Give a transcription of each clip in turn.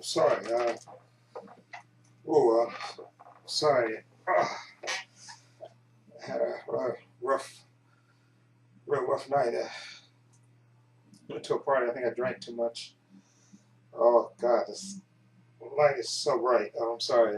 Sorry. Oh, sorry. I had a rough, real rough night. Went to a party. I think I drank too much. Oh God, this light is so bright. Oh, I'm sorry.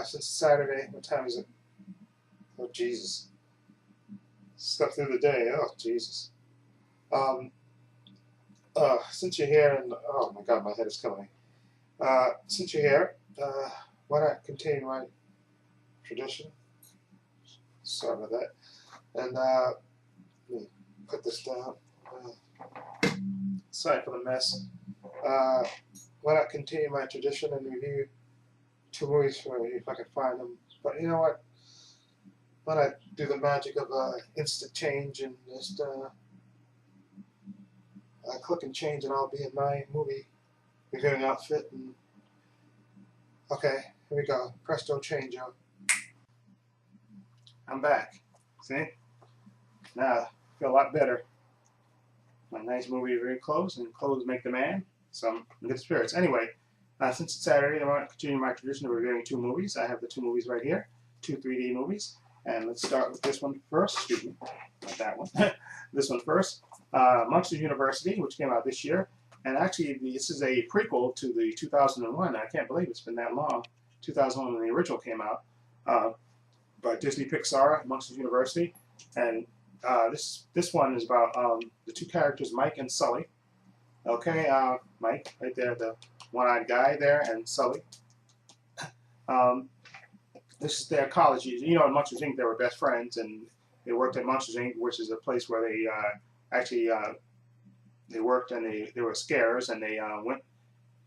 Since Saturday. What time is it? Oh Jesus. Stuff through the day. Oh Jesus. Um. Since you're here, and oh my God, my head is killing me. Since you're here, why not continue my tradition? Sorry about that. And let me put this down. Sorry for the mess. Why not continue my tradition and review 2 movies for you if I can find them? But you know what? Why not do the magic of instant change and just click and change, and I'll be in my movie reviewing outfit. And okay, here we go. Presto change up. I'm back. See? Now I feel a lot better. My nice movie review clothes, and clothes make the man. So I'm in good spirits. Anyway, since it's Saturday, I want to continue my tradition of reviewing 2 movies. I have the 2 movies right here, 2 3D movies. And let's start with this one first. Excuse me, not that one. This one first. Monsters University, which came out this year. And actually, this is a prequel to the 2001. I can't believe it's been that long. 2001 when the original came out. By Disney Pixar, Monsters University. And this one is about the 2 characters, Mike and Sully. Okay, Mike, right there, the one-eyed guy there, and Sully. This is their college years. You know, in Monsters Inc. they were best friends, and they worked at Monsters Inc., which is a place where they actually they worked, and they were scarers, and they went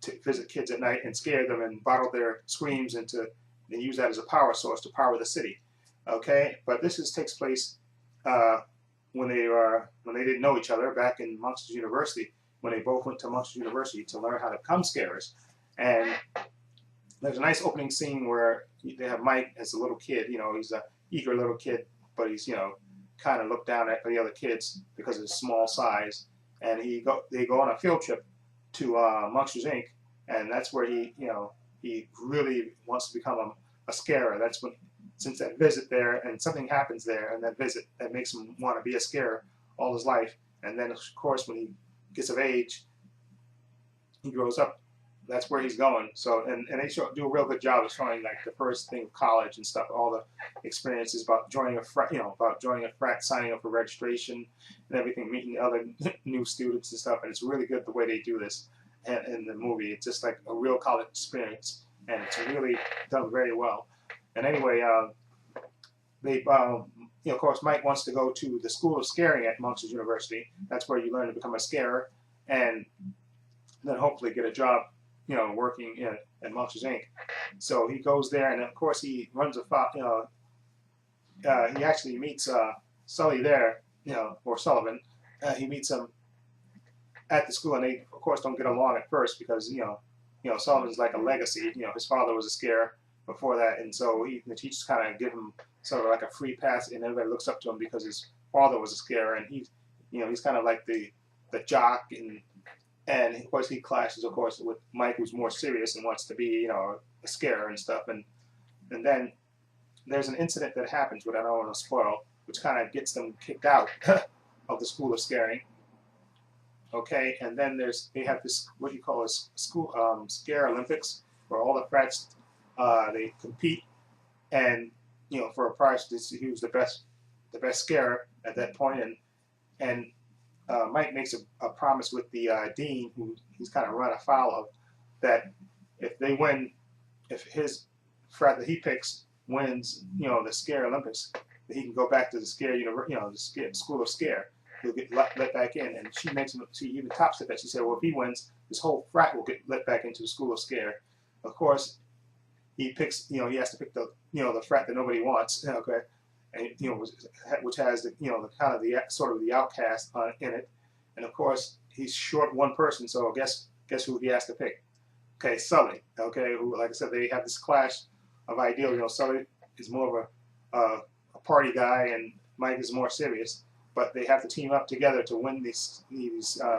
to visit kids at night and scare them and bottled their screams into and use that as a power source to power the city. Okay, but this takes place when they didn't know each other back in Monsters University, when they both went to Monsters University to learn how to become scarers. And there's a nice opening scene where they have Mike as a little kid. You know, he's an eager little kid, but he's, you know, kind of looked down at the other kids because of his small size. And they go on a field trip to Monsters Inc. And that's where he really wants to become a scarer. That's when, since that visit there, and something happens there, and that visit that makes him want to be a scarer all his life. And then, of course, when he gets of age, he grows up. That's where he's going. So, and they do a real good job of showing like the first thing of college and stuff, all the experiences about joining a frat, signing up for registration and everything, meeting other new students and stuff. And it's really good the way they do this in the movie. It's just like a real college experience, and it's really done very well. And anyway, of course, Mike wants to go to the School of Scaring at Monsters University. That's where you learn to become a scarer, and then hopefully get a job, working at Monsters Inc. So he goes there, and of course he runs he actually meets Sully there, or Sullivan. He meets him at the school, and they of course don't get along at first because Sullivan's like a legacy. His father was a scarer before that, and so the teachers kind of give him sort of like a free pass, and everybody looks up to him because his father was a scarer, and he's kind of like the jock, and of course he clashes, of course, with Mike, who's more serious and wants to be, a scarer and stuff, and then there's an incident that happens, which I don't want to spoil, which kind of gets them kicked out of the School of Scaring. Okay, and then they have this what you call a school scare Olympics, where all the frats they compete, and for a prize to see who's the best scarer at that point, and Mike makes a promise with the dean, who he's kind of run afoul of, that if they win, if his frat that he picks wins, the Scare Olympics, that he can go back to the Scare the School of Scare. He'll get let back in, and she even tops it that she said, well, if he wins, his whole frat will get let back into the School of Scare. Of course, he picks, he has to pick the, the frat that nobody wants, okay, and which has the, the kind of the sort of the outcast in it, and of course he's short one person, so guess who he has to pick? Okay, Sully. Okay, who, like I said, they have this clash of ideals. Sully is more of a party guy, and Mike is more serious, but they have to team up together to win these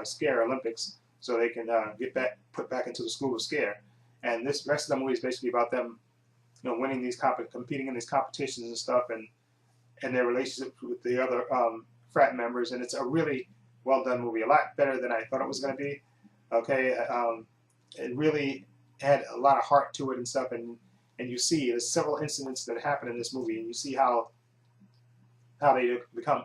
Scare Olympics, so they can get back, put back into the school of scare. And this rest of the movie is basically about them, winning these competing in these competitions and stuff, and their relationship with the other frat members. And it's a really well done movie, a lot better than I thought it was going to be. Okay, it really had a lot of heart to it and stuff, and you see there's several incidents that happen in this movie, and you see how they become,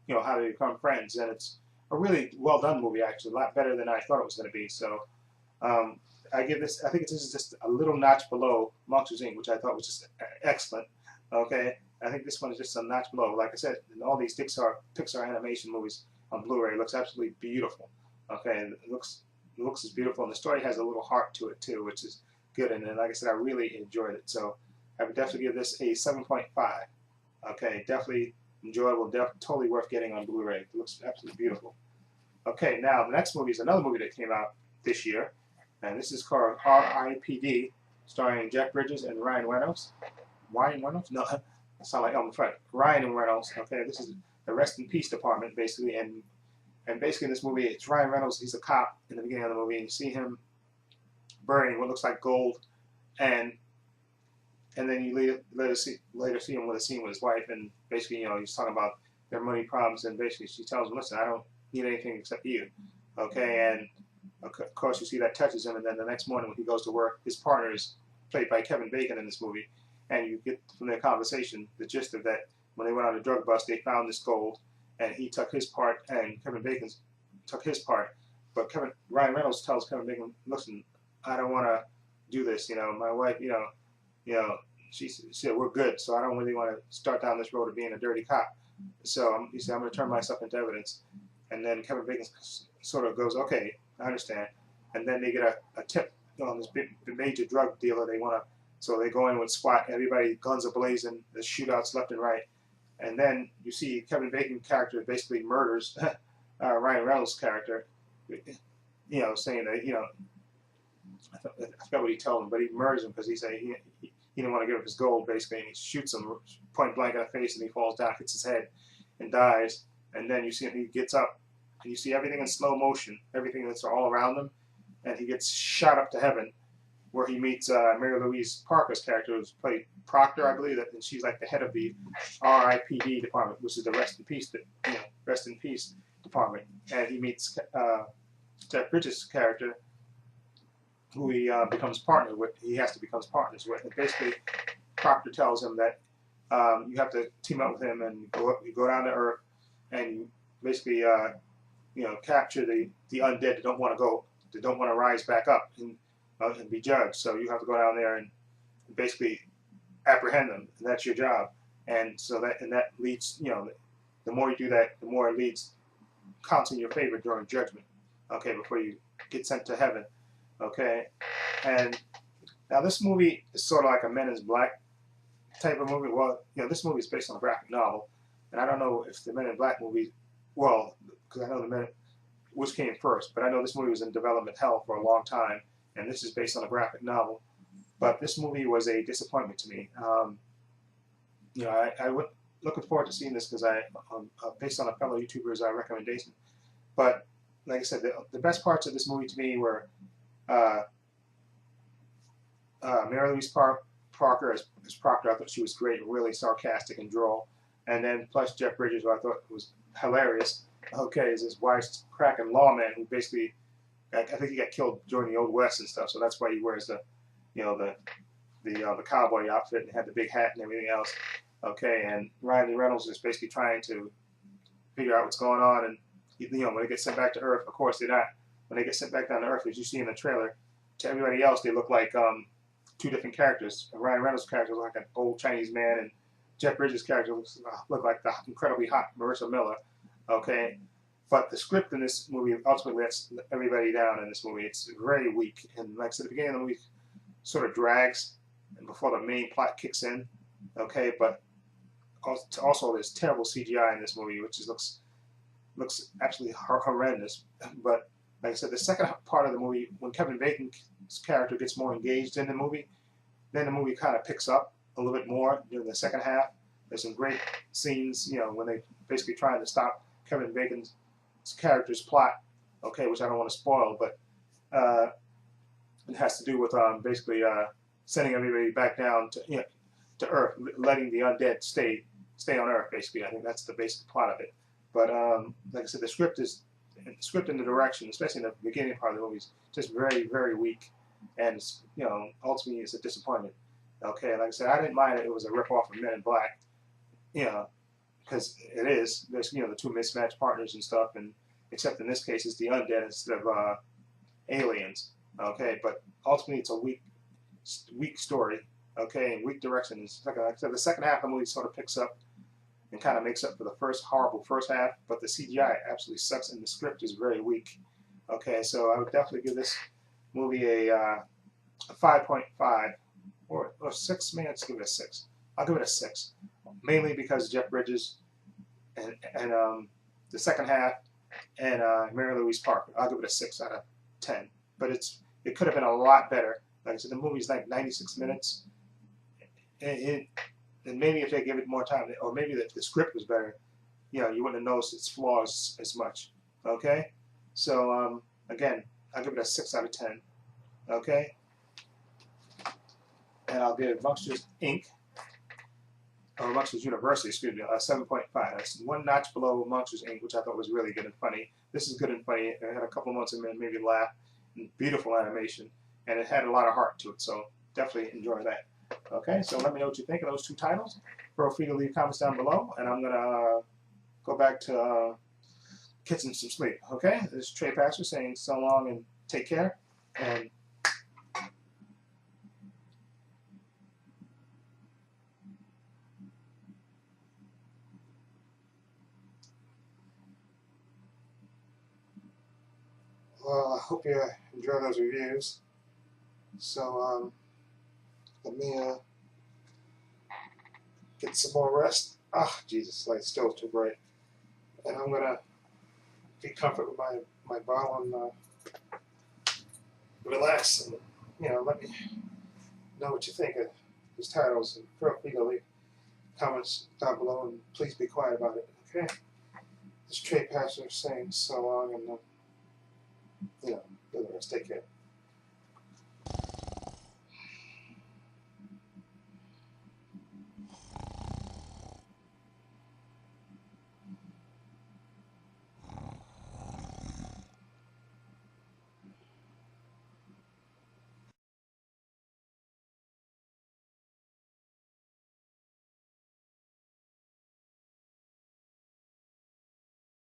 how they become friends, and it's a really well done movie, actually, a lot better than I thought it was going to be. So I give this, I think this is just a little notch below Monsters Inc., which I thought was just excellent. Okay, I think this one is just a notch below. Like I said, in all these Pixar animation movies on Blu-ray, it looks absolutely beautiful. Okay, and it looks as beautiful, and the story has a little heart to it too, which is good. And like I said, I really enjoyed it. So I would definitely give this a 7.5. Okay, definitely enjoyable, totally worth getting on Blu-ray. It looks absolutely beautiful. Okay, now the next movie is another movie that came out this year, and this is called R.I.P.D, starring Jeff Bridges and Ryan Reynolds. Ryan Reynolds? No, that sounds like Elmer Fudd. Ryan Reynolds. Okay, this is the Rest in Peace department, basically, and basically in this movie, it's Ryan Reynolds. He's a cop in the beginning of the movie, and you see him burning what looks like gold, and then you later see him with a scene with his wife, and basically, he's talking about their money problems, and basically she tells him, "Listen, I don't need anything except you." Okay, and of course you see that touches him, and then the next morning when he goes to work, his partner is played by Kevin Bacon in this movie, and you get from their conversation the gist of that. When they went on a drug bust, they found this gold, and he took his part, and Kevin Bacon took his part. But Ryan Reynolds tells Kevin Bacon, "Listen, I don't want to do this. My wife, she said we're good, so I don't really want to start down this road of being a dirty cop. So he said I'm going to turn myself into evidence." And then Kevin Bacon sort of goes, "Okay, I understand." And then they get a tip on this big major drug dealer. They want to, so they go in with SWAT. Everybody, guns are blazing. There's shootouts left and right. And then you see Kevin Bacon's character basically murders Ryan Reynolds' character, saying that, I forgot what he told him, but he murders him because he said he didn't want to give up his gold, basically, and he shoots him point blank in the face, and he falls down, hits his head, and dies. And then you see him, he gets up, and you see everything in slow motion, everything that's all around him, and he gets shot up to heaven, where he meets Mary Louise Parker's character, who's played Proctor, I believe, and she's like the head of the R.I.P.D department, which is the Rest in Peace department. And he meets Jeff Bridges' character, who he becomes partner with. He has to become partners with. And basically, Proctor tells him that you have to team up with him, and you go down to Earth, and you basically capture the undead that don't want to rise back up and be judged. So you have to go down there and basically apprehend them, and that's your job. And so that leads, the more you do that, the more it counts in your favor during judgment. Okay, before you get sent to heaven. Okay, and now this movie is sort of like a Men in Black type of movie. Well, this movie is based on a graphic novel, and I don't know if the Men in Black movie, well, because I know which came first, but I know this movie was in development hell for a long time, and this is based on a graphic novel. But this movie was a disappointment to me. I would looking forward to seeing this because based on a fellow YouTuber's recommendation. But like I said, the best parts of this movie to me were Mary Louise Parker as Proctor. I thought she was great, really sarcastic and droll. And then plus Jeff Bridges, who I thought was hilarious. Okay, is this wisecracking lawman who basically, I think he got killed during the Old West and stuff. So that's why he wears the cowboy outfit and had the big hat and everything else. Okay, and Ryan Reynolds is basically trying to figure out what's going on, and when they get sent back to Earth, of course they're not. When they get sent back down to Earth, as you see in the trailer, to everybody else they look like two different characters. Ryan Reynolds' character looks like an old Chinese man, and Jeff Bridges' character look like the incredibly hot Marissa Miller. Okay, but the script in this movie ultimately lets everybody down in this movie. It's very weak, and like I said, the beginning of the movie sort of drags, and before the main plot kicks in. Okay, but also there's terrible CGI in this movie, which looks absolutely horrendous. But like I said, the second part of the movie, when Kevin Bacon's character gets more engaged in the movie, then the movie kind of picks up a little bit more during the second half. There's some great scenes, when they basically trying to stop Kevin Bacon's character's plot okay, which I don't want to spoil, but it has to do with basically sending everybody back down to to Earth, letting the undead stay on Earth. Basically, I think that's the basic plot of it. But like I said, the script and the direction, especially in the beginning part of the movie, is just very, very weak, and it's, ultimately it's a disappointment. Okay, like I said, I didn't mind it. It was a ripoff of Men in Black, because it is. There's the two mismatched partners and stuff, and except in this case it's the undead instead of aliens. Okay, but ultimately it's a weak story. Okay, and weak direction. It's like I said, the second half of the movie sort of picks up and kind of makes up for the horrible first half, but the CGI absolutely sucks and the script is very weak. Okay, so I would definitely give this movie a 5.5 or 6. Maybe let's give it a 6. I'll give it a 6, mainly because Jeff Bridges and the second half and Mary Louise Parker. I'll give it a 6 out of 10. But it could have been a lot better. Like I said, the movie's like 96 minutes. And maybe if they give it more time, or maybe the script was better, you wouldn't have noticed its flaws as much. Okay? So, again, I'll give it a 6 out of 10. Okay? And I'll give Monsters Inc., or Monsters University, excuse me, a 7.5. That's one notch below Monsters Inc., which I thought was really good and funny. This is good and funny. It had a couple moments that made me laugh. Beautiful animation. And it had a lot of heart to it, so definitely enjoy that. Okay, so let me know what you think of those two titles. Feel free to leave comments down below, and I'm going to go back to catching some sleep. Okay, this is Trepacer saying so long and take care. And well, I hope you enjoy those reviews. So let me get some more rest. Ah, Jesus, the light's still too bright. And I'm gonna be comfortable with my bottle and relax, and let me know what you think of these titles, and feel free to leave comments down below, and please be quiet about it. Okay? This Trepacer saying so long, and do the rest. Take care.